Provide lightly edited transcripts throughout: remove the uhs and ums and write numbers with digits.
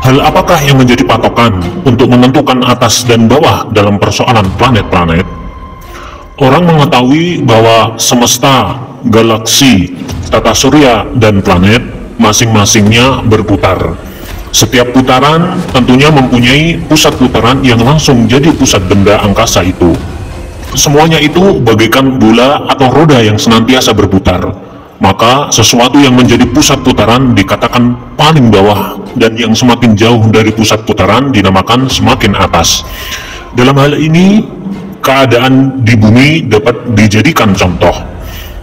Hal apakah yang menjadi patokan untuk menentukan atas dan bawah dalam persoalan planet-planet? Orang mengetahui bahwa semesta, galaksi, tata surya, dan planet masing-masingnya berputar. Setiap putaran tentunya mempunyai pusat putaran yang langsung jadi pusat benda angkasa itu. Semuanya itu bagaikan bola atau roda yang senantiasa berputar. Maka sesuatu yang menjadi pusat putaran dikatakan paling bawah, dan yang semakin jauh dari pusat putaran dinamakan semakin atas. Dalam hal ini, keadaan di bumi dapat dijadikan contoh.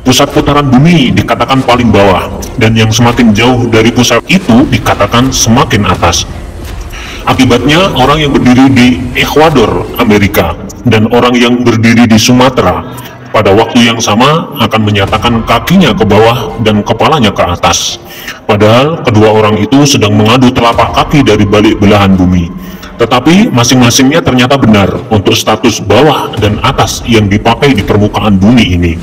Pusat putaran bumi dikatakan paling bawah, dan yang semakin jauh dari pusat itu dikatakan semakin atas. Akibatnya, orang yang berdiri di Ekuador, Amerika, dan orang yang berdiri di Sumatera pada waktu yang sama akan menyatakan kakinya ke bawah dan kepalanya ke atas. Padahal kedua orang itu sedang mengadu telapak kaki dari balik belahan bumi. Tetapi masing-masingnya ternyata benar untuk status bawah dan atas yang dipakai di permukaan bumi ini.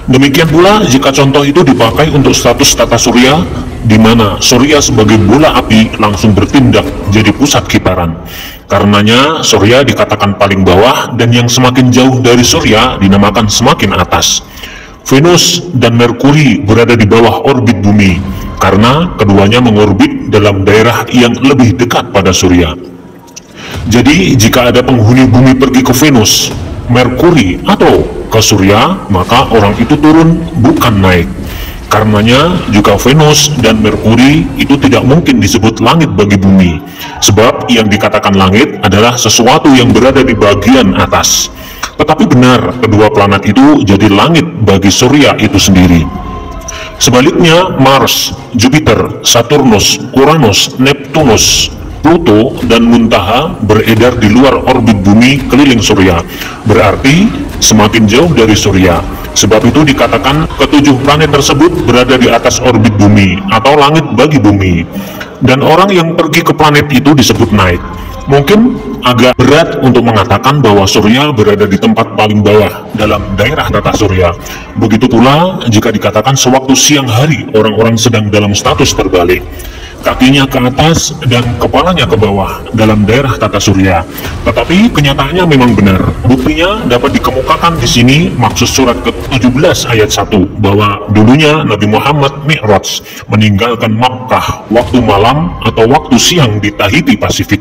Demikian pula jika contoh itu dipakai untuk status tata surya, di mana surya sebagai bola api langsung bertindak jadi pusat kitaran. Karenanya surya dikatakan paling bawah, dan yang semakin jauh dari surya dinamakan semakin atas. Venus dan Merkuri berada di bawah orbit bumi, karena keduanya mengorbit dalam daerah yang lebih dekat pada surya. Jadi jika ada penghuni bumi pergi ke Venus, Merkuri, atau ke surya, maka orang itu turun, bukan naik. Karenanya juga Venus dan Merkuri itu tidak mungkin disebut langit bagi bumi, sebab yang dikatakan langit adalah sesuatu yang berada di bagian atas. Tetapi benar, kedua planet itu jadi langit bagi surya itu sendiri. Sebaliknya, Mars, Jupiter, Saturnus, Uranus, Neptunus, Pluto, dan Muntaha beredar di luar orbit bumi keliling surya, berarti semakin jauh dari surya. Sebab itu dikatakan ketujuh planet tersebut berada di atas orbit bumi atau langit bagi bumi. Dan orang yang pergi ke planet itu disebut naik. Mungkin agak berat untuk mengatakan bahwa surya berada di tempat paling bawah dalam daerah tata surya. Begitu pula jika dikatakan sewaktu siang hari orang-orang sedang dalam status terbalik, kakinya ke atas dan kepalanya ke bawah dalam daerah tata surya. Tetapi kenyataannya memang benar. Buktinya dapat dikemukakan di sini maksud surat ke-17 ayat 1, bahwa dulunya Nabi Muhammad Mi'raj meninggalkan Makkah waktu malam atau waktu siang di Tahiti Pasifik.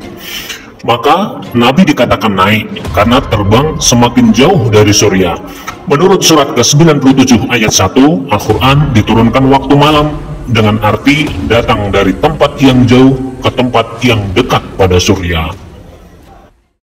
Maka Nabi dikatakan naik karena terbang semakin jauh dari surya. Menurut surat ke-97 ayat 1, Al-Quran diturunkan waktu malam, dengan arti datang dari tempat yang jauh ke tempat yang dekat pada surya.